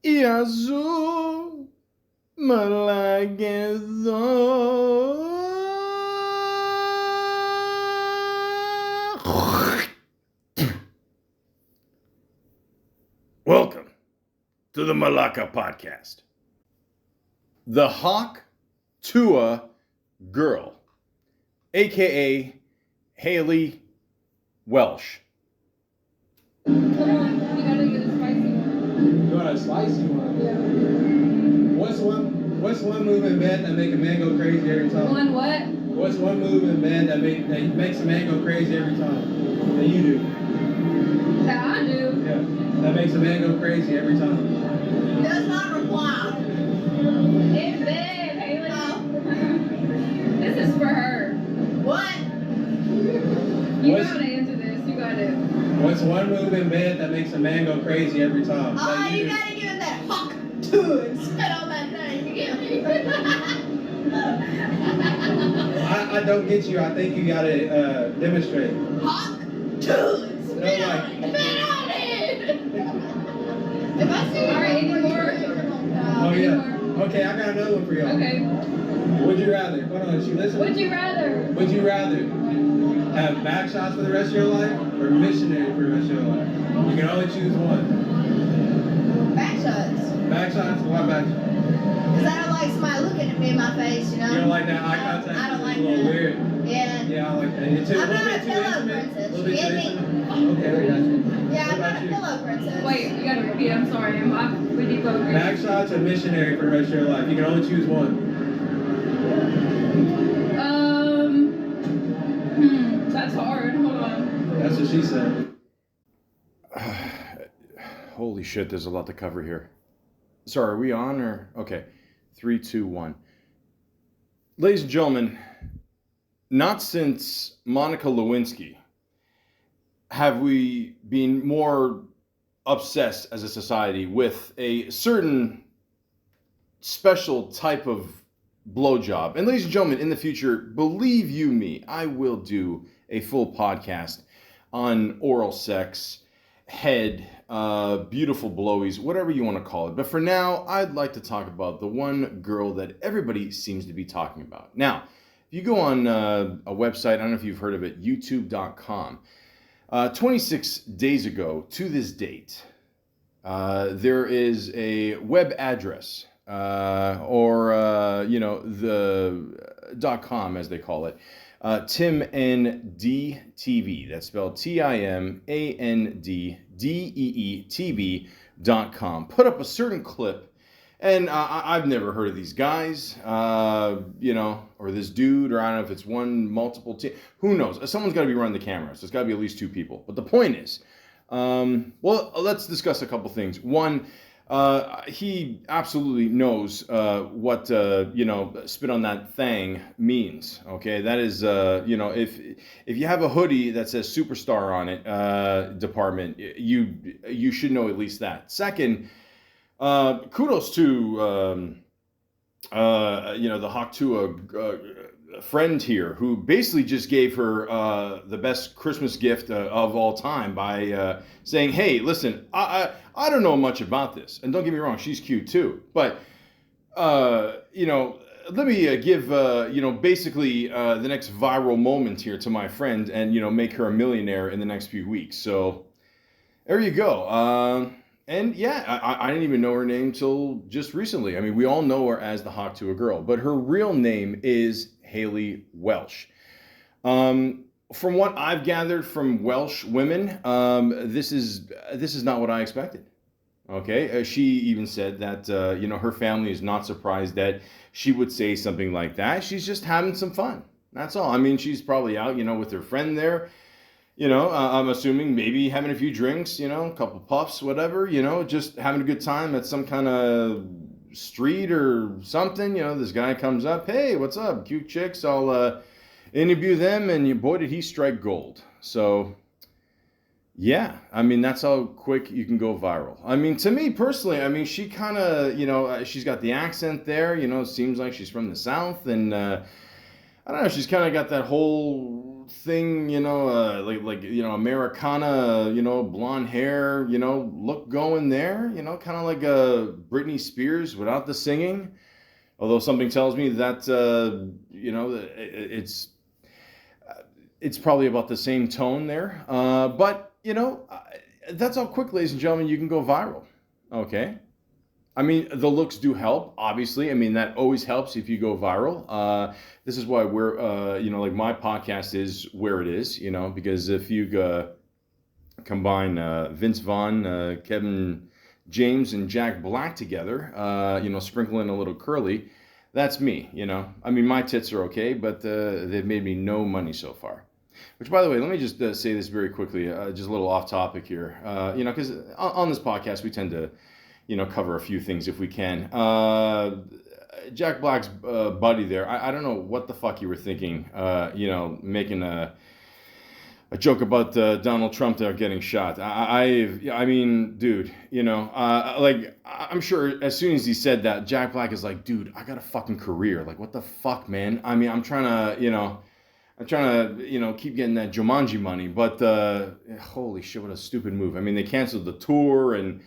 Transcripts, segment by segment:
e azul, Malaka. Welcome to the Malaka podcast. The Hawk Tuah girl, aka Hailey Welch. Come on, you gotta get a spicy one. You want a spicy one? Yeah. What's one move in bed that make a man go crazy every time? One what? What's one move in bed that makes a man go crazy every time? That you do. That I do. Yeah. That makes a man go crazy every time. Does not reply. It's big, Hailey. This is for her. What? You What's- gotta answer this. You gotta. What's one move in bed that makes a man go crazy every time? Oh, That you do. gotta give him that hawk to it. Spit on that thing. You get me? I don't get you. I think you gotta demonstrate. Hawk to it. Spit No, on like- it. Spit on it. If I see you, All right, any more? Oh Any yeah. more? Okay, I got another one for y'all. Okay. Would you rather? Hold on, she listen. Would you rather? Would you rather have back shots for the rest of your life or missionary for the rest of your life? You can only choose one. Back shots. Back shots? Why back shots? Because I don't like somebody looking at me in my face, you know? You don't like that eye contact? I don't like It's a little that. weird. Yeah. Yeah, I like that. It's a I'm little not bit a too pillow intimate. princess, A little bit you too get me? intimate. Okay, I got you. Yeah, What I'm not about a you? pillow princess. Wait, you gotta repeat. I'm sorry. We need both. Back shots or missionary for the rest of your life? You can only choose one. That's hard. Hold on. That's what she said. Holy shit, there's a lot to cover here. Sorry, are we on or? Okay. 3, 2, 1. Ladies and gentlemen, not since Monica Lewinsky have we been more obsessed as a society with a certain special type of blowjob. And ladies and gentlemen, in the future, believe you me, I will do a full podcast on oral sex, head, beautiful blowies, whatever you want to call it. But for now, I'd like to talk about the one girl that everybody seems to be talking about. Now, if you go on a website, I don't know if you've heard of it, youtube.com, 26 days ago to this date, there is a web address, the .com as they call it, Tim and D TV. That's spelled TIMANDDEETV.com. Put up a certain clip, and I've never heard of these guys, or this dude, or I don't know if it's one, multiple team. Who knows? Someone's got to be running the camera, so it's got to be at least two people. But the point is, well, let's discuss a couple things. One, he absolutely knows what spit on that thing means. Okay, that is if you have a hoodie that says superstar on it, department, you should know at least that. Second, kudos to the Hawk Tua friend here, who basically just gave her the best Christmas gift of all time by saying, "Hey, listen, I don't know much about this, and don't get me wrong, she's cute too, but let me give basically the next viral moment here to my friend, and make her a millionaire in the next few weeks." So there you go. And yeah, I didn't even know her name till just recently. I mean, we all know her as the Hawk Tua girl, but her real name is Hailey Welch. From what I've gathered from Welsh women, this is not what I expected. Okay, she even said that her family is not surprised that she would say something like that. She's just having some fun. That's all. I mean, she's probably out, with her friend there. I'm assuming maybe having a few drinks, a couple puffs, whatever, just having a good time at some kind of street or something. This guy comes up, "Hey, what's up? Cute chicks. I'll interview them." And boy, did he strike gold. So, yeah, I mean, that's how quick you can go viral. I mean, to me personally, I mean, she kind of, she's got the accent there, it seems like she's from the South. And I don't know, she's kind of got that whole thing, like Americana, blonde hair, look going there, kind of like Britney Spears without the singing. Although something tells me that, it's probably about the same tone there. But, that's how quick, ladies and gentlemen, you can go viral. Okay. I mean, the looks do help, obviously. I mean, that always helps if you go viral. This is why we're, like my podcast is where it is, because if you combine Vince Vaughn, Kevin James, and Jack Black together, sprinkle in a little curly, that's me, I mean, my tits are okay, but they've made me no money so far. Which, by the way, let me just say this very quickly, just a little off topic here, because on this podcast we tend to, cover a few things if we can. Jack Black's buddy there, I don't know what the fuck you were thinking, making a joke about Donald Trump there getting shot. I mean, dude, I'm sure as soon as he said that, Jack Black is like, dude, I got a fucking career. Like, what the fuck, man? I mean, I'm trying to, keep getting that Jumanji money, but holy shit, what a stupid move. I mean, they canceled the tour, and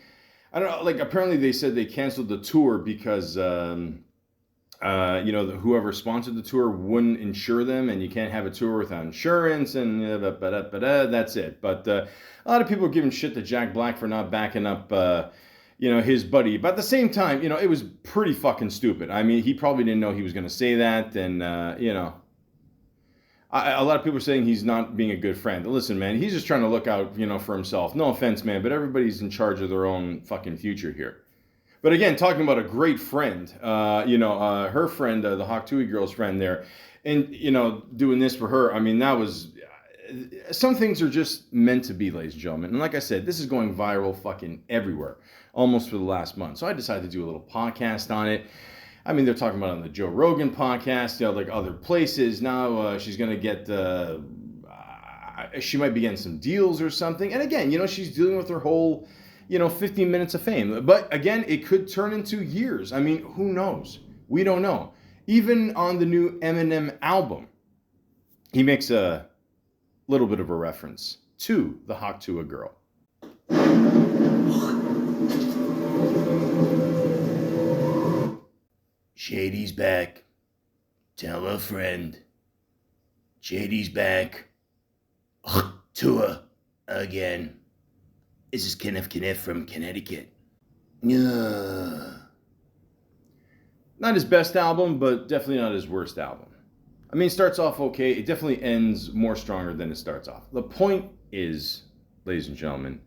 I don't know, like, apparently they said they canceled the tour because, whoever sponsored the tour wouldn't insure them, and you can't have a tour without insurance, and that's it. But a lot of people are giving shit to Jack Black for not backing up, his buddy. But at the same time, it was pretty fucking stupid. I mean, he probably didn't know he was going to say that, and, a lot of people are saying he's not being a good friend. Listen, man, he's just trying to look out, for himself. No offense, man, but everybody's in charge of their own fucking future here. But again, talking about a great friend, her friend, the Hawk Tuah girl's friend there, and, doing this for her, I mean, that was, some things are just meant to be, ladies and gentlemen. And like I said, this is going viral fucking everywhere, almost for the last month. So I decided to do a little podcast on it. I mean, they're talking about it on the Joe Rogan podcast, like other places. Now she's going to get, she might be getting some deals or something. And again, she's dealing with her whole, 15 minutes of fame. But again, it could turn into years. I mean, who knows? We don't know. Even on the new Eminem album, he makes a little bit of a reference to the Hawk Tuah girl. Shady's back. Tell a friend. Shady's back. Tuah again. This is Kenneth from Connecticut. Not his best album, but definitely not his worst album. I mean, it starts off okay. It definitely ends more stronger than it starts off. The point is, ladies and gentlemen,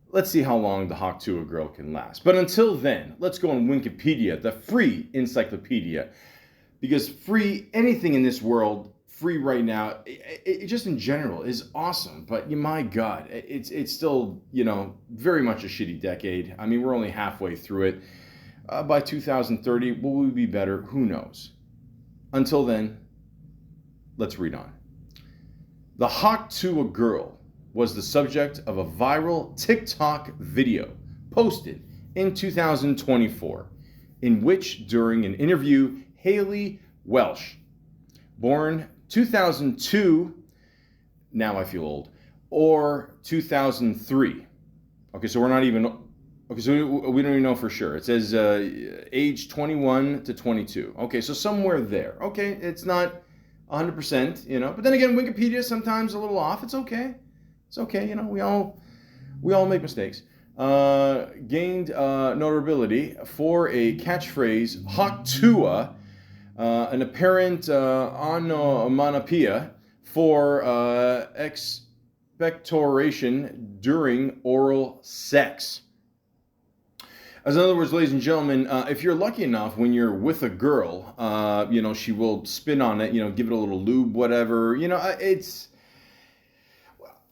let's see how long the Hawk Tuah girl can last. But until then, let's go on Wikipedia, the free encyclopedia. Because free, anything in this world, free right now, it just in general is awesome. But my God, it's still, very much a shitty decade. I mean, we're only halfway through it. By 2030, will we be better? Who knows? Until then, let's read on. The Hawk Tuah girl was the subject of a viral TikTok video posted in 2024, in which, during an interview, Hailey Welch, born 2002, now I feel old, or 2003. Okay, so we're not even, okay, so we don't even know for sure. It says age 21 to 22. Okay, so somewhere there. Okay, it's not 100%, but then again, Wikipedia sometimes a little off. It's okay. It's okay, we all make mistakes. Gained notability for a catchphrase, Hawk Tuah, an apparent onomatopoeia for expectoration during oral sex. As in other words, ladies and gentlemen, if you're lucky enough when you're with a girl, she will spin on it, give it a little lube, whatever.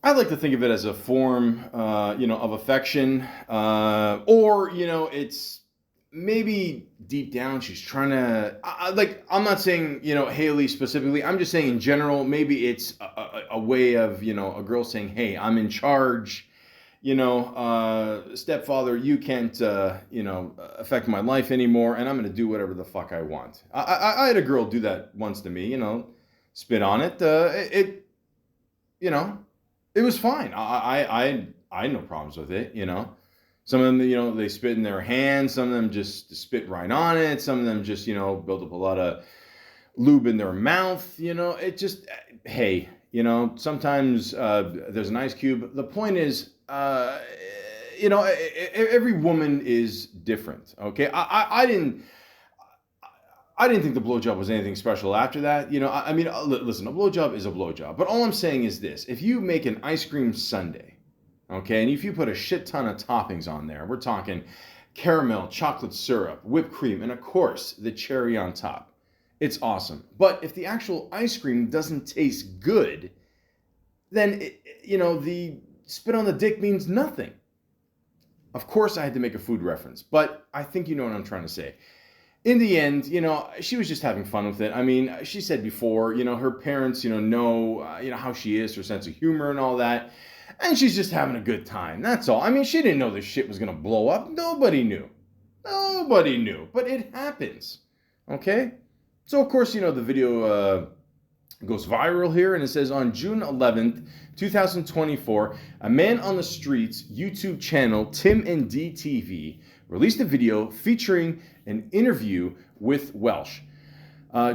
I like to think of it as a form, of affection, or, it's maybe deep down she's trying to, I'm not saying, Hailey specifically, I'm just saying in general, maybe it's a way of, a girl saying, hey, I'm in charge, stepfather, you can't, affect my life anymore, and I'm going to do whatever the fuck I want. I had a girl do that once to me, spit on it. You know, it was fine. I had no problems with it. You know, some of them, you know, they spit in their hands. Some of them just spit right on it. Some of them just, you know, build up a lot of lube in their mouth. You know, it just, hey, you know, sometimes there's an ice cube. The point is, you know, every woman is different. Okay, I didn't think the blowjob was anything special after that. You know, I mean, listen, a blowjob is a blowjob. But all I'm saying is this: if you make an ice cream sundae, okay, and if you put a shit ton of toppings on there, we're talking caramel, chocolate syrup, whipped cream, and of course the cherry on top, it's awesome. But if the actual ice cream doesn't taste good, then you know, the spit on the dick means nothing. Of course, I had to make a food reference, but I think you know what I'm trying to say. In the end, you know, she was just having fun with it. I mean, she said before, you know, her parents, you know how she is, her sense of humor and all that. And she's just having a good time. That's all. I mean, she didn't know this shit was going to blow up. Nobody knew. Nobody knew. But it happens. Okay? So, of course, you know, the video goes viral here. And it says, on June 11th, 2024, a man on the streets YouTube channel, Tim and D TV, released a video featuring an interview with Welch.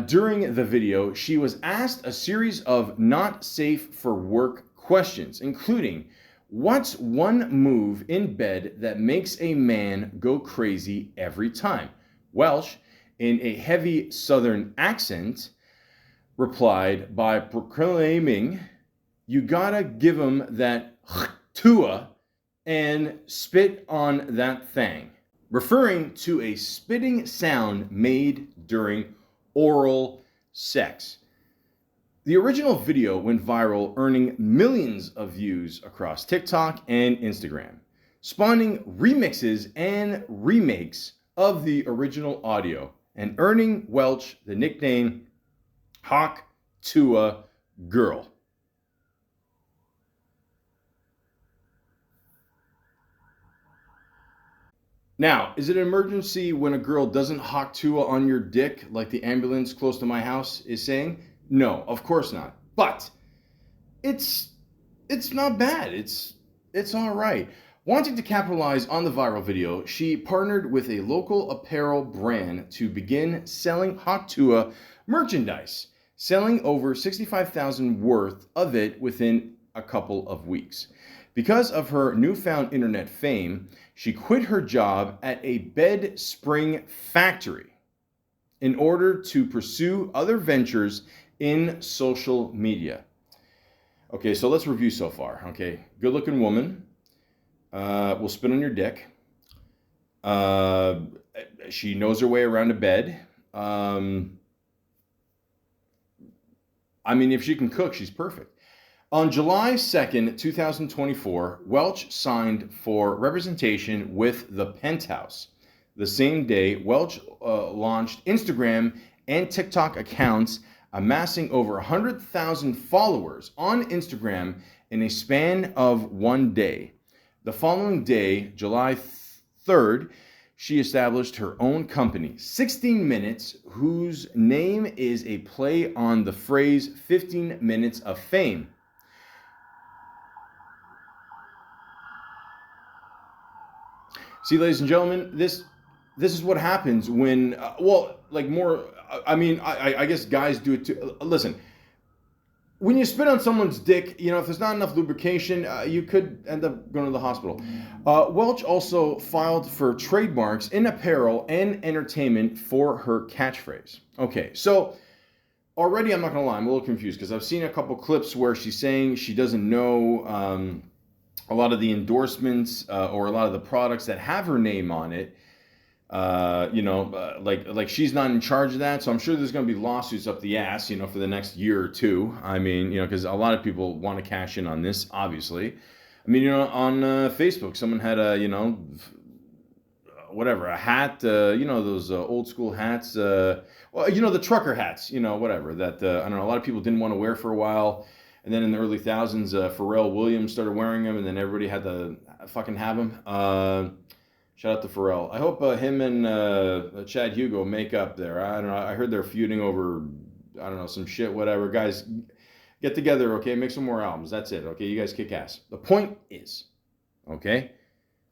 During the video, she was asked a series of not safe for work questions, including, what's one move in bed that makes a man go crazy every time? Welch, in a heavy Southern accent, replied by proclaiming, you gotta give him that Tuah and spit on that thing, referring to a spitting sound made during oral sex. The original video went viral, earning millions of views across TikTok and Instagram, spawning remixes and remakes of the original audio, and earning Welch the nickname Hawk Tuah Girl. Now, is it an emergency when a girl doesn't hawk Tuah on your dick like the ambulance close to my house is saying? No, of course not. But it's not bad. It's all right. Wanting to capitalize on the viral video, she partnered with a local apparel brand to begin selling Hawk Tuah merchandise, selling over $65,000 worth of it within a couple of weeks. Because of her newfound internet fame, she quit her job at a bed spring factory in order to pursue other ventures in social media. Okay, so let's review so far. Okay, good looking woman, will spit on your dick. She knows her way around a bed. I mean, if she can cook, she's perfect. On July 2nd, 2024, Welch signed for representation with The Penthouse. The same day, Welch launched Instagram and TikTok accounts, amassing over 100,000 followers on Instagram in a span of one day. The following day, July 3rd, she established her own company, 16 Minutes, whose name is a play on the phrase 15 minutes of fame. See, ladies and gentlemen, this is what happens when, I guess guys do it too. Listen, when you spit on someone's dick, you know, if there's not enough lubrication, you could end up going to the hospital. Welch also filed for trademarks in apparel and entertainment for her catchphrase. Okay, so already I'm not going to lie, I'm a little confused because I've seen a couple clips where she's saying she doesn't know a lot of the endorsements or a lot of the products that have her name on it. Like she's not in charge of that, so I'm sure there's going to be lawsuits up the ass, you know, for the next year or two. I mean, you know, because a lot of people want to cash in on this, obviously. I mean, you know, on Facebook, someone had a, you know, a hat, you know, those old school hats, well, you know, the trucker hats, you know, whatever, that, I don't know, a lot of people didn't want to wear for a while. And then in the early thousands, Pharrell Williams started wearing them, and then everybody had to fucking have them. Shout out to Pharrell. I hope him and Chad Hugo make up there. I don't know. I heard they're feuding over I don't know, some shit, whatever. Guys, get together, okay? Make some more albums. That's it, okay? You guys kick ass. The point is, okay?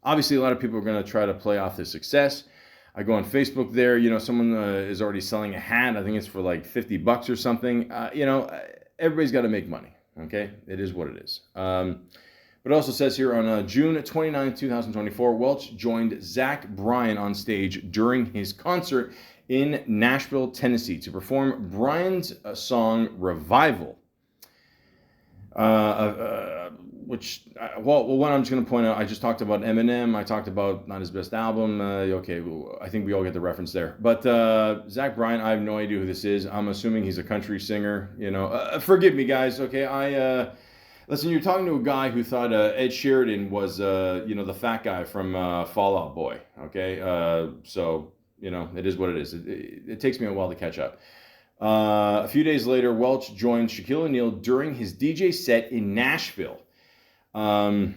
Obviously, a lot of people are going to try to play off this success. I go on Facebook there, you know, someone is already selling a hat. I think it's for like $50 or something. You know, everybody's got to make money, okay? It is what it is. But it also says here on June 29, 2024, Welch joined Zach Bryan on stage during his concert in Nashville, Tennessee to perform Bryan's song Revival. One I'm just going to point out, I just talked about Eminem. I talked about not his best album. Okay, I think we all get the reference there. But Zach Bryan, I have no idea who this is. I'm assuming he's a country singer. You know, forgive me, guys. Okay, listen, you're talking to a guy who thought Ed Sheeran was, you know, the fat guy from Fall Out Boy. Okay, so you know, it is what it is. It takes me a while to catch up. A few days later, Welch joined Shaquille O'Neal during his DJ set in Nashville. I mean,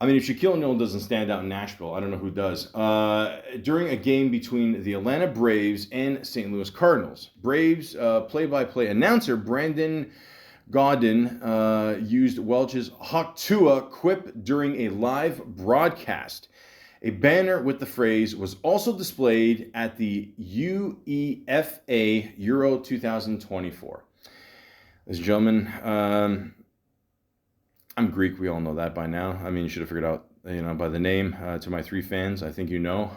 if Shaquille O'Neal doesn't stand out in Nashville, I don't know who does. During a game between the Atlanta Braves and St. Louis Cardinals, Braves play-by-play announcer Brandon Gaudin used Welch's Hawk Tuah quip during a live broadcast. A banner with the phrase was also displayed at the UEFA Euro 2024. Ladies and gentlemen, I'm Greek. We all know that by now. I mean, you should have figured out, you know, by the name. To my 3 fans, I think you know.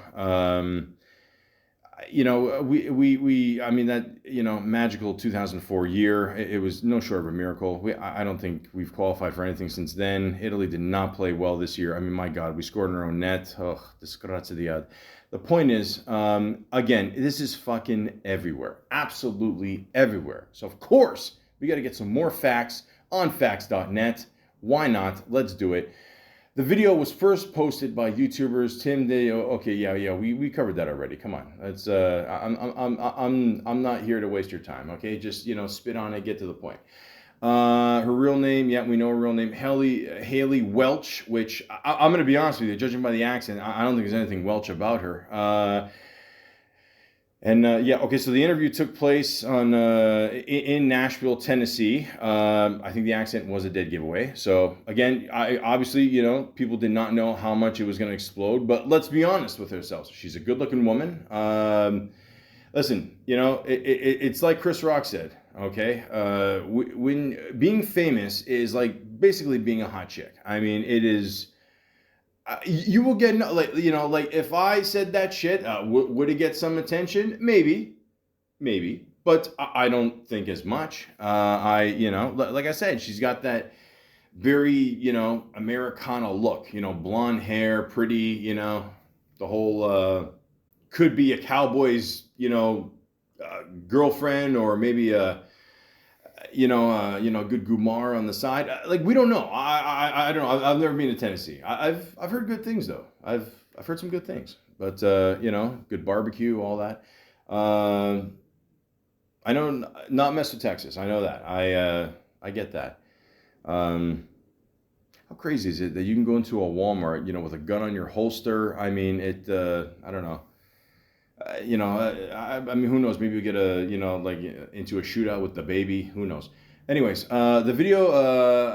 You know, I mean, that, you know, magical 2004 year, it was no short of a miracle. I don't think we've qualified for anything since then. Italy did not play well this year. I mean, my God, we scored in our own net. Oh, disgraziato. The point is, again, this is fucking everywhere. Absolutely everywhere. So, of course, we got to get some more facts on facts.net. Why not? Let's do it. The video was first posted by YouTubers Tim Day. Okay, yeah, we covered that already. Come on, it's I'm not here to waste your time. Okay, just, you know, spit on it, get to the point. Her real name, yeah, we know her real name, Hailey Welch. Which I'm gonna be honest with you, judging by the accent, I don't think there's anything Welch about her. Yeah, okay, so the interview took place in Nashville, Tennessee. I think the accent was a dead giveaway. So, again, obviously, you know, people did not know how much it was going to explode. But let's be honest with ourselves. She's a good-looking woman. Listen, you know, it's like Chris Rock said, okay? When being famous is like basically being a hot chick. I mean, it is... you will get, like, you know, like if I said that shit, would it get some attention? Maybe, but I don't think as much. You know, like I said, she's got that very, you know, Americana look, you know, blonde hair, pretty, you know, the whole, could be a cowboy's, you know, girlfriend, or maybe a, you know, good Gumar on the side. Like, we don't know. I don't know. I've never been to Tennessee. I've heard good things though. I've heard some good things. But you know, good barbecue, all that. I know not mess with Texas. I know that. I get that. How crazy is it that you can go into a Walmart, you know, with a gun on your holster? I mean, I don't know. You know, I mean, who knows? Maybe we get you know, like into a shootout with the baby. Who knows? Anyways, the video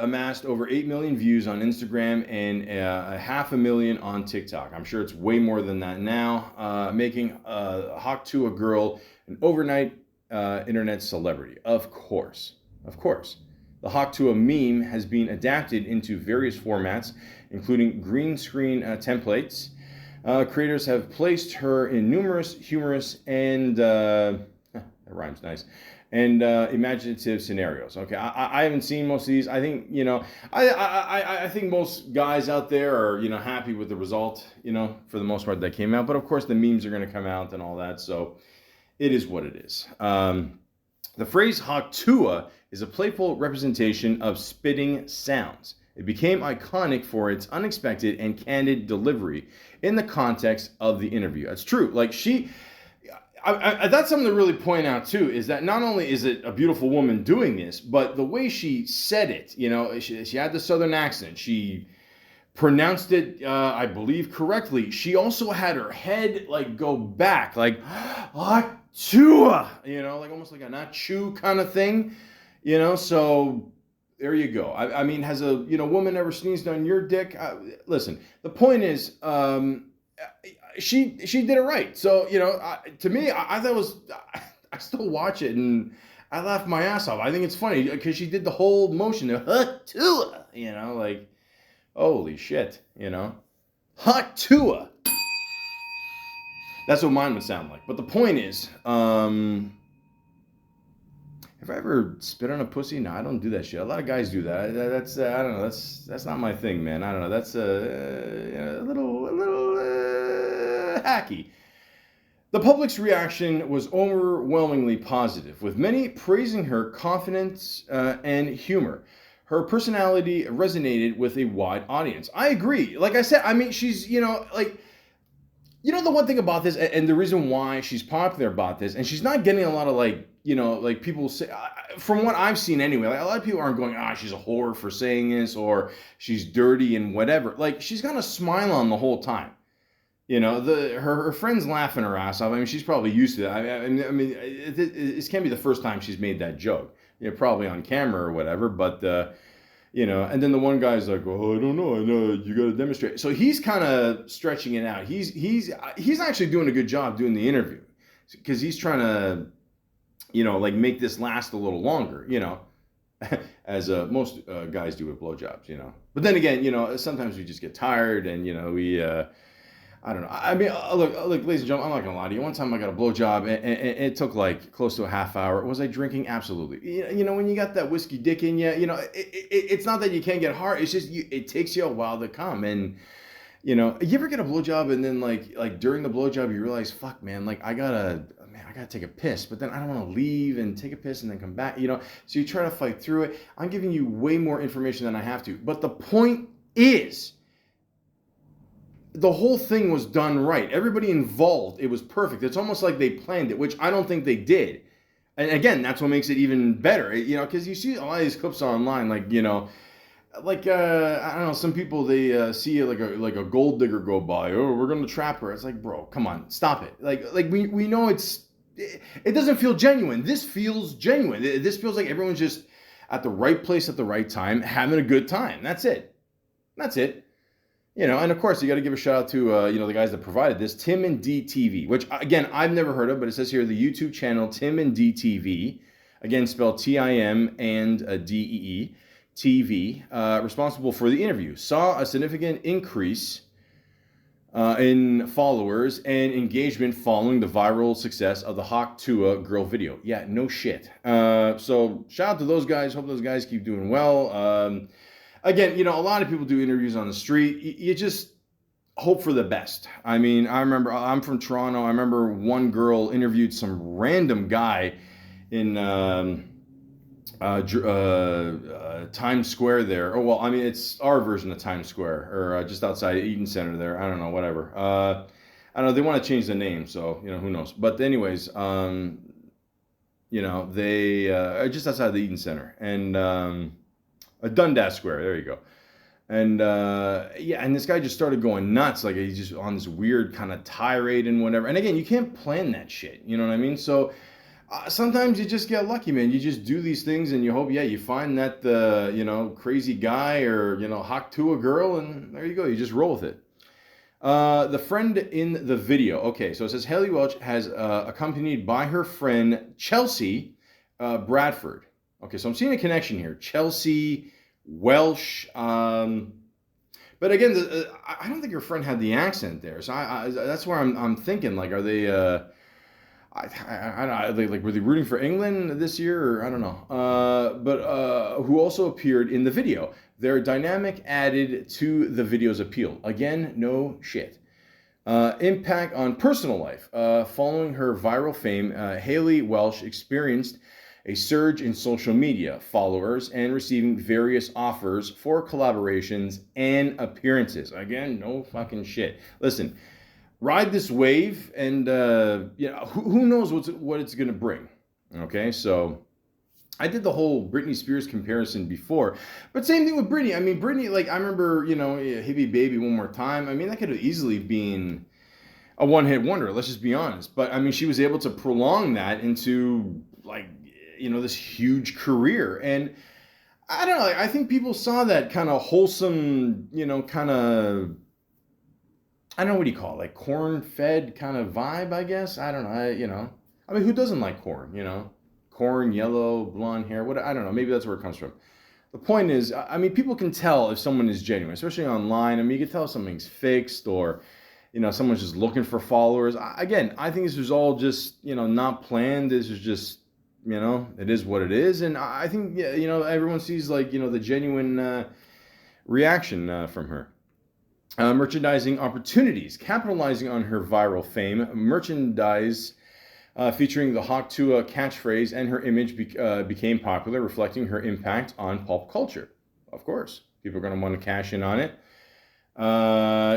amassed over 8 million views on Instagram and 500,000 on TikTok. I'm sure it's way more than that now, making Hawk Tuah girl an overnight internet celebrity. Of course. The Hawk Tuah meme has been adapted into various formats, including green screen templates. Creators have placed her in numerous humorous and that rhymes nice, and imaginative scenarios. Okay, I haven't seen most of these. I think, you know, I think most guys out there are, you know, happy with the result, you know, for the most part that came out. But of course, the memes are going to come out and all that, so it is what it is. The phrase Hawk Tuah is a playful representation of spitting sounds. It became iconic for its unexpected and candid delivery in the context of the interview. That's true. Like, that's something to really point out too, is that not only is it a beautiful woman doing this, but the way she said it, you know, she had the Southern accent. She pronounced it, I believe, correctly. She also had her head like go back, like Tuah, like almost like a not chew kind of thing, So there you go. I mean, has a woman ever sneezed on your dick? Listen, the point is, she did it right. So to me, I thought it was. I still watch it and I laugh my ass off. I think it's funny because she did the whole motion of Tuah, like holy shit, hot Tuah. That's what mine would sound like. But the point is, have I ever spit on a pussy? No, I don't do that shit. A lot of guys do that. That's I don't know. That's not my thing, man. I don't know. That's a little hacky. The public's reaction was overwhelmingly positive, with many praising her confidence and humor. Her personality resonated with a wide audience. I agree. Like I said, I mean, she's the one thing about this, and the reason why she's popular about this, and she's not getting a lot of like people say, from what I've seen anyway, like a lot of people aren't going, she's a whore for saying this, or she's dirty and whatever. Like, she's got a smile on the whole time. Her friends laughing her ass off. I mean, she's probably used to that. I mean, it can't be the first time she's made that joke. Probably on camera or whatever, but and then the one guy's like, "Oh, I don't know. I know you got to demonstrate." So he's kind of stretching it out. He's actually doing a good job doing the interview because he's trying to, like make this last a little longer, as most guys do with blowjobs, But then again, sometimes we just get tired and we. I don't know. I mean, look, ladies and gentlemen, I'm not gonna lie to you. One time I got a blowjob, and it took like close to a half hour. Was I drinking? Absolutely. When you got that whiskey dick in you, it's not that you can't get hard. It's just it takes you a while to come. And you ever get a blowjob and then like during the blowjob you realize, fuck, man, like I gotta take a piss, but then I don't want to leave and take a piss and then come back. So you try to fight through it. I'm giving you way more information than I have to. But the point is, the whole thing was done right. Everybody involved, it was perfect. It's almost like they planned it, which I don't think they did. And again, that's what makes it even better, because you see a lot of these clips online, I don't know, some people, they see like a gold digger go by. Oh, we're gonna trap her. It's like, bro, come on, stop it. Like we know it doesn't feel genuine. This feels genuine. This feels like everyone's just at the right place at the right time, having a good time. That's it. And of course, you got to give a shout out to, the guys that provided this, Tim and D TV, which, again, I've never heard of, but it says here the YouTube channel Tim and D TV, again, spelled Tim and Dee TV, responsible for the interview, saw a significant increase in followers and engagement following the viral success of the Hawk Tuah girl video. Yeah, no shit. So shout out to those guys. Hope those guys keep doing well. Again, a lot of people do interviews on the street. You just hope for the best. I mean, I remember, I'm from Toronto. I remember one girl interviewed some random guy in Times Square there. Oh, well, I mean, it's our version of Times Square, or just outside Eaton Center there. I don't know, whatever. I don't know, they want to change the name, so, who knows. But anyways, they are just outside the Eaton Center. And... Dundas Square, there you go. And and this guy just started going nuts, like he's just on this weird kind of tirade and whatever. And again, you can't plan that shit, you know what I mean? So sometimes you just get lucky, man. You just do these things and you hope, you find that crazy guy or hot to a girl, and there you go. You just roll with it. The friend in the video. Okay, so it says Hailey Welch has accompanied by her friend Chelsea Bradford. Okay, so I'm seeing a connection here. Chelsea, Welch. But again, I don't think her friend had the accent there. So that's where I'm thinking, like, are they, were they rooting for England this year? Or I don't know. But who also appeared in the video. Their dynamic added to the video's appeal. Again, no shit. Impact on personal life. Following her viral fame, Hailey Welch experienced a surge in social media followers and receiving various offers for collaborations and appearances. Again, no fucking shit. Listen, ride this wave, and who knows what it's going to bring. Okay, so I did the whole Britney Spears comparison before, but same thing with Britney. I mean, Britney, like I remember, Hibby Baby One More Time. I mean, that could have easily been a one-hit wonder. Let's just be honest. But I mean, she was able to prolong that into like, this huge career. And I don't know. I think people saw that kind of wholesome, kind of, I don't know, what do you call it? Like corn-fed kind of vibe, I guess. I don't know. I mean, who doesn't like corn, Corn, yellow, blonde hair, what, I don't know. Maybe that's where it comes from. The point is, I mean, people can tell if someone is genuine, especially online. I mean, you can tell if something's fixed or, someone's just looking for followers. Again, I think this was all just, not planned. This is just, it is what it is. And I think, everyone sees like, the genuine reaction from her. Merchandising opportunities, capitalizing on her viral fame. Merchandise featuring the Hawk Tuah catchphrase and her image became popular, reflecting her impact on pulp culture. Of course, people are going to want to cash in on it.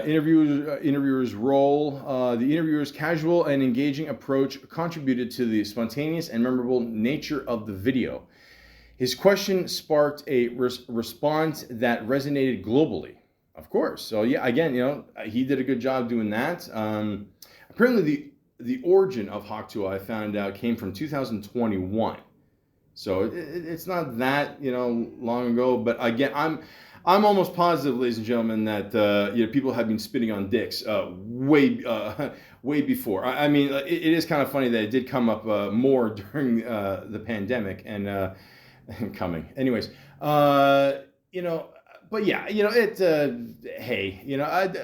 Interviewer's role. The interviewer's casual and engaging approach contributed to the spontaneous and memorable nature of the video. His question sparked a response that resonated globally. Of course. So yeah, again, he did a good job doing that. Apparently the origin of Hawk Tuah, I found out, came from 2021. So it's not that, long ago. But again, I'm almost positive, ladies and gentlemen, that people have been spitting on dicks way before. I mean, it is kind of funny that it did come up more during the pandemic and coming. Anyways, but yeah,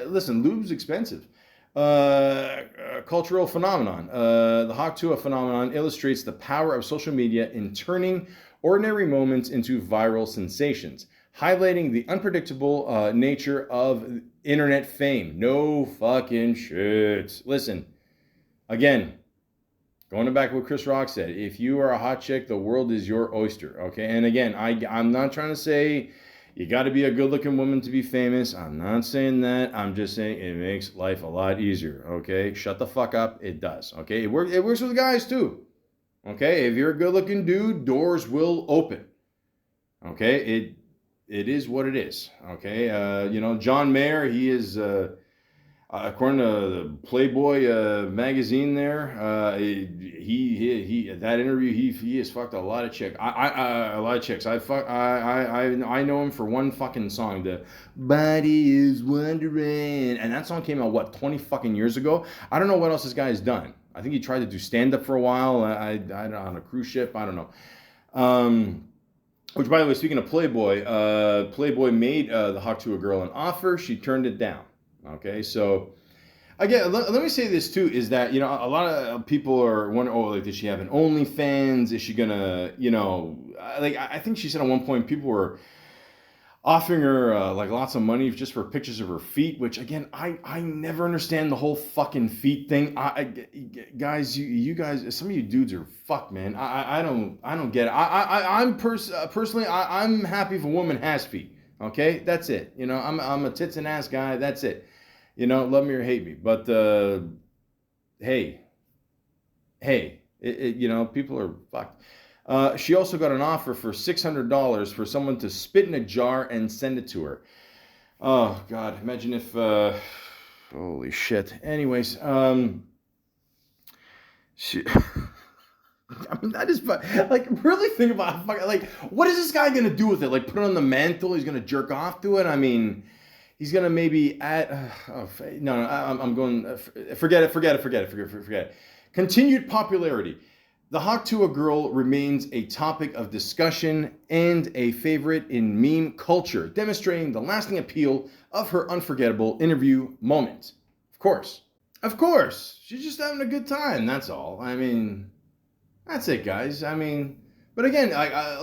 listen, lube's expensive. Cultural phenomenon. The Hawk Tuah phenomenon illustrates the power of social media in turning ordinary moments into viral sensations, highlighting the unpredictable nature of internet fame. No fucking shit. Listen, again, going back to what Chris Rock said, if you are a hot chick, the world is your oyster, okay? And again, I'm not trying to say you got to be a good-looking woman to be famous. I'm not saying that. I'm just saying it makes life a lot easier, okay? Shut the fuck up. It does, okay? It works with guys, too, okay? If you're a good-looking dude, doors will open, okay? It is what it is, okay? John Mayer, he is, according to the Playboy magazine there, he that interview, he has fucked a lot of chicks. A lot of chicks. I know him for one fucking song, the Body Is Wondering, and that song came out 20 fucking years ago. I don't know what else this guy has done. I think he tried to do stand up for a while. I don't know, on a cruise ship. I don't know. Which, by the way, speaking of Playboy, Playboy made the Hawk Tuah girl an offer. She turned it down. Okay, so again, let me say this too, is that, a lot of people are wondering, does she have an OnlyFans? Is she gonna, I think she said at one point people were offering her lots of money just for pictures of her feet, which again, I never understand the whole fucking feet thing. Guys, you guys, some of you dudes are fucked, man. I don't get it. Personally, I'm happy if a woman has feet. Okay, that's it. I'm a tits and ass guy. That's it. Love me or hate me. But hey, people are fucked. She also got an offer for $600 for someone to spit in a jar and send it to her. Oh God, imagine if. Holy shit. Anyways, she. I mean, that is really think about what is this guy gonna do with it? Put it on the mantle? He's gonna jerk off to it? I mean, he's gonna maybe add. I'm going. Forget it. Continued popularity. The Hawk Tuah girl remains a topic of discussion and a favorite in meme culture, demonstrating the lasting appeal of her unforgettable interview moment. Of course, she's just having a good time. That's all. I mean. That's it, guys. I mean, but again,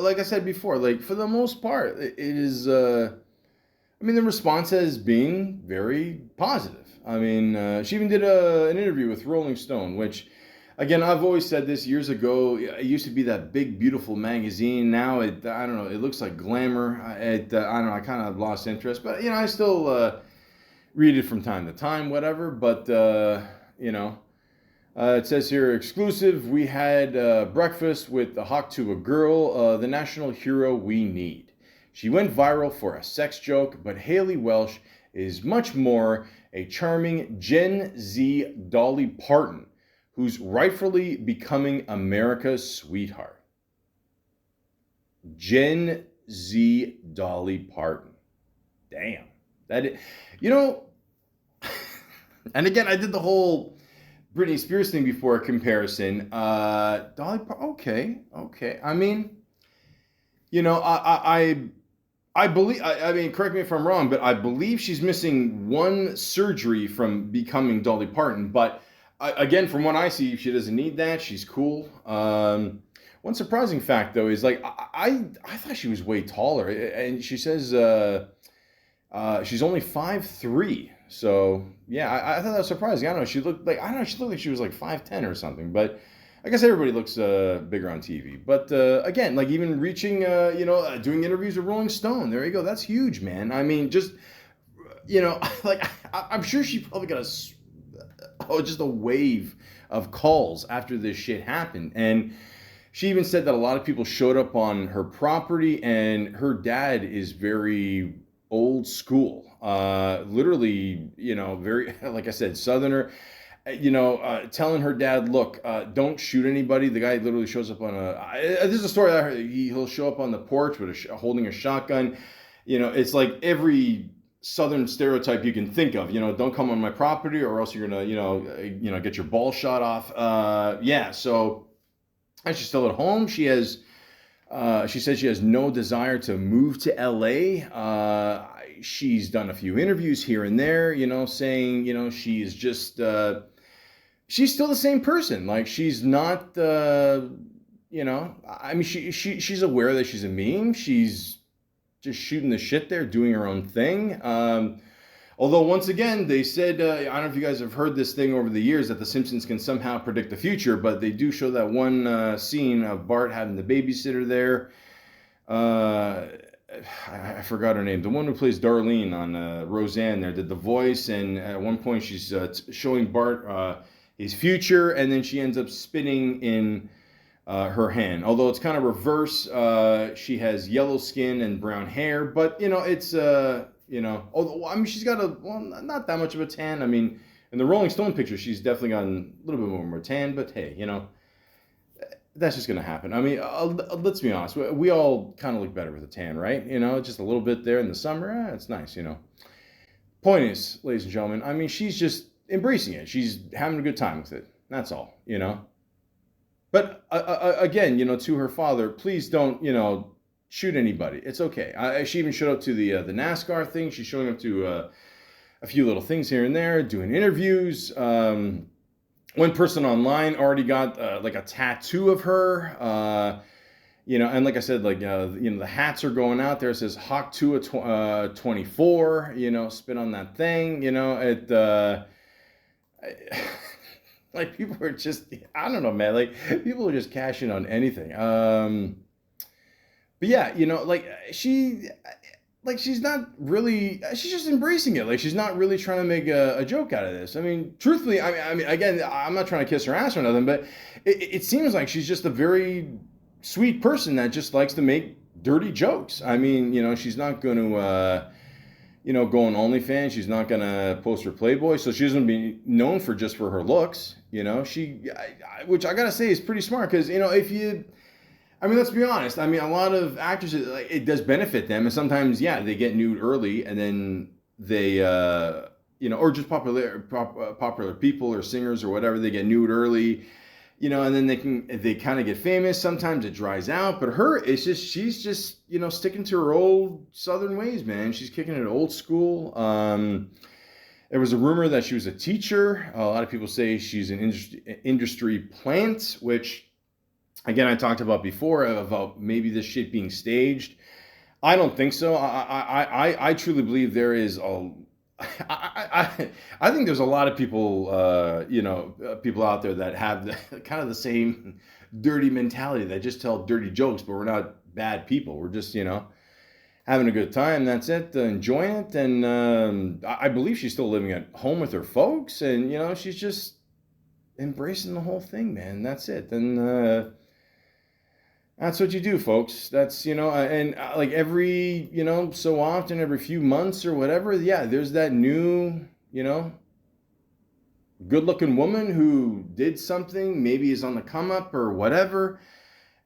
like I said before, for the most part, it is, the response has been very positive. I mean, she even did an interview with Rolling Stone, which, again, I've always said this years ago. It used to be that big, beautiful magazine. Now, I don't know, it looks like glamour. I don't know, I kind of lost interest. But, I still read it from time to time, whatever. But, It says here, exclusive, we had breakfast with the Hawk to a girl, the national hero we need. She went viral for a sex joke, but Hailey Welch is much more a charming Gen Z Dolly Parton, who's rightfully becoming America's sweetheart. Gen Z Dolly Parton. Damn. You know, and again, I did the whole Britney Spears thing before, comparison. Dolly Parton, okay. I mean, you know, I believe, I mean, correct me if I'm wrong, but I believe she's missing one surgery from becoming Dolly Parton. But again, from what I see, she doesn't need that. She's cool. One surprising fact, though, is like I thought she was way taller, and she says she's only 5'3". So yeah, I thought that was surprising. I don't know. She looked like she was like 5'10" or something. But I guess everybody looks bigger on TV. But again, like even reaching, doing interviews with Rolling Stone. There you go. That's huge, man. I mean, just like I'm sure she probably got just a wave of calls after this shit happened. And she even said that a lot of people showed up on her property, and her dad is very old school. Literally, very, like I said, Southerner. Telling her dad, look, don't shoot anybody. The guy literally shows up on this is a story that I heard. He'll show up on the porch with holding a shotgun. It's like every Southern stereotype you can think of. Don't come on my property, or else you're gonna, get your ball shot off. So, and she's still at home. She said she has no desire to move to LA. She's done a few interviews here and there, saying, she's just, she's still the same person. Like, she's not, I mean, she's aware that she's a meme. She's just shooting the shit there, doing her own thing. Although, once again, they said, I don't know if you guys have heard this thing over the years, that The Simpsons can somehow predict the future, but they do show that one scene of Bart having the babysitter there. I forgot her name. The one who plays Darlene on Roseanne there did the voice, and at one point she's showing Bart his future, and then she ends up spitting in her hand. Although it's kind of reverse. She has yellow skin and brown hair, but it's although I mean she's got not that much of a tan. I mean, in the Rolling Stone picture, she's definitely gotten a little bit more tan, but hey, that's just gonna happen. I mean, let's be honest. We all kind of look better with a tan, right? Just a little bit there in the summer. It's nice, Point is, ladies and gentlemen, I mean, she's just embracing it. She's having a good time with it. That's all, But again, to her father, please don't, shoot anybody. It's okay. She even showed up to the NASCAR thing. She's showing up to a few little things here and there, doing interviews. One person online already got like a tattoo of her, and like I said, like the hats are going out there. It says Hawk Tuah 24. Spit on that thing. Like people are just, I don't know, man. Like people are just cashing on anything. But yeah, she's not really, she's just embracing it. Like, she's not really trying to make a joke out of this. I mean, truthfully, I mean, again, I'm not trying to kiss her ass or nothing, but it seems like she's just a very sweet person that just likes to make dirty jokes. I mean, she's not going to, go on OnlyFans. She's not going to post her Playboy. So she doesn't be known just for her looks, which I got to say is pretty smart. Because, I mean, let's be honest. I mean, a lot of actors, it does benefit them. And sometimes, yeah, they get nude early and then they, or just popular people or singers or whatever, they get nude early, and then they kind of get famous. Sometimes it dries out. But she's just, sticking to her old Southern ways, man. She's kicking it old school. There was a rumor that she was a teacher. A lot of people say she's an industry plant, which, again, I talked about before about maybe this shit being staged. I don't think so. I truly believe there is I think there's a lot of people, people out there that have kind of the same dirty mentality that just tell dirty jokes, but we're not bad people. We're just, having a good time. That's it, enjoying it. And I believe she's still living at home with her folks. And, she's just, embracing the whole thing, man. That's it. Then that's what you do, folks. That's, like every, so often, every few months or whatever, yeah, there's that new, good-looking woman who did something, maybe is on the come up or whatever,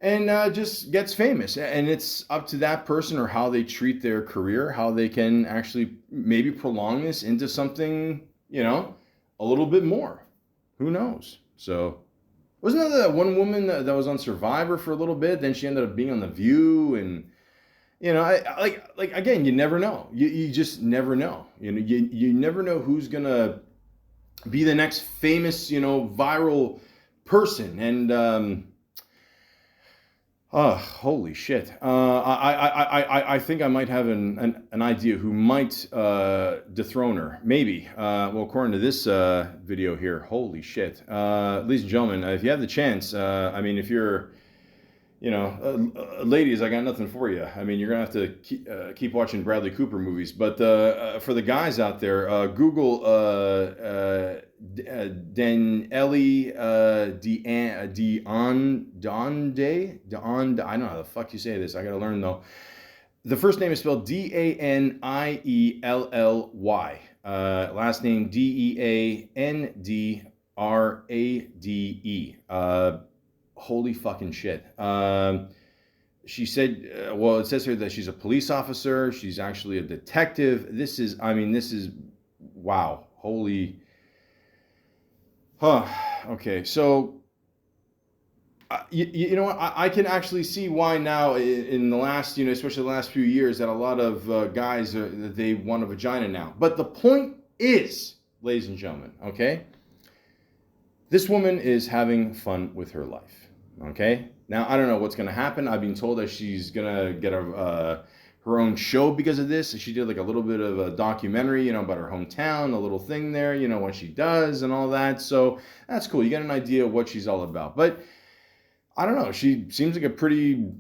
and just gets famous. And it's up to that person or how they treat their career, how they can actually maybe prolong this into something, a little bit more. Who knows? So, wasn't there that one woman that was on Survivor for a little bit? Then she ended up being on The View, and like again, you never know. You just never know. You never know who's gonna be the next famous, viral person. And holy shit! I think I might have an idea who might dethrone her. Maybe. Well, according to this video here, holy shit! Ladies and gentlemen, if you have the chance, I mean, if you're, ladies, I got nothing for you. I mean, you're gonna have to keep watching Bradley Cooper movies. But for the guys out there, Google Daniele Donde. I don't know how the fuck you say this. I gotta learn though. The first name is spelled Danielly. Last name Deandrade. Holy fucking shit. She said, well, it says here that she's a police officer. She's actually a detective. This is, wow. Holy. Okay, so you know what? I can actually see why now in the last, especially the last few years, that a lot of guys that they want a vagina now. But the point is, ladies and gentlemen, okay, this woman is having fun with her life. Okay, now I don't know what's gonna happen. I've been told that she's gonna get her own show because of this. She did like a little bit of a documentary, about her hometown, a little thing there, what she does and all that. So that's cool. You get an idea of what she's all about. But I don't know. She seems like a pretty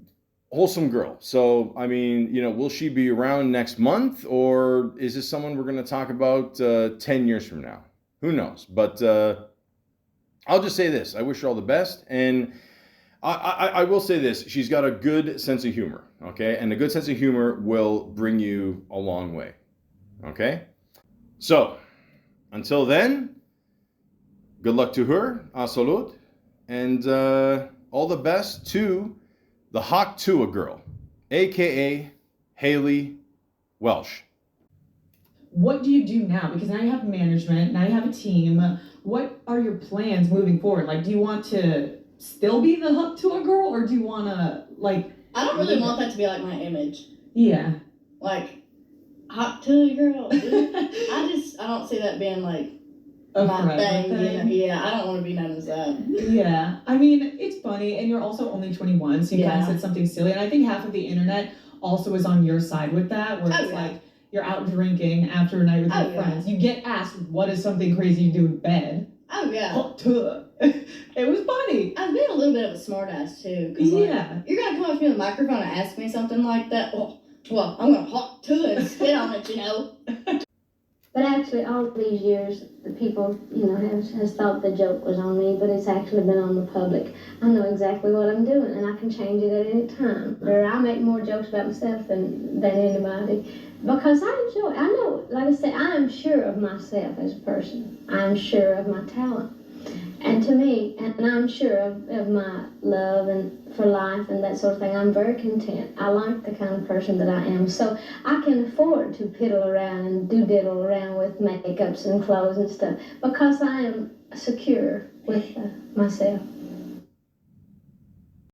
wholesome girl. So, I mean, will she be around next month, or is this someone we're going to talk about 10 years from now? Who knows? But I'll just say this. I wish her all the best. And I will say this. She's got a good sense of humor, okay? And a good sense of humor will bring you a long way, okay? So, until then, good luck to her, salud, and all the best to the hot Tuah girl, a.k.a. Hailey Welch. What do you do now? Because now you have management, now you have a team. What are your plans moving forward? Like, do you want to still be the hook to a girl, or do you want to, like... I don't really want that to be, like, my image. Yeah. Like, hot to a girl. I don't see that being, like, my thing. Yeah, I don't want to be known as that. Yeah. I mean, it's funny, and you're also only 21, so you kind of said something silly, and I think half of the internet also is on your side with that, where it's like, you're out drinking after a night with your friends. You get asked, what is something crazy you do in bed? Oh, yeah. Hot to. It was funny. I've been a little bit of a smartass too. Yeah. You're going to come up to me with a microphone and ask me something like that? Well, I'm going to hot to it and spit on it, But actually, all these years, the people, has thought the joke was on me, but it's actually been on the public. I know exactly what I'm doing, and I can change it at any time. Or I make more jokes about myself than anybody. Because I know, like I said, I am sure of myself as a person. I am sure of my talent. And to me, and I'm sure of my love and for life and that sort of thing, I'm very content. I like the kind of person that I am. So I can afford to piddle around and diddle around with makeups and clothes and stuff because I am secure with myself.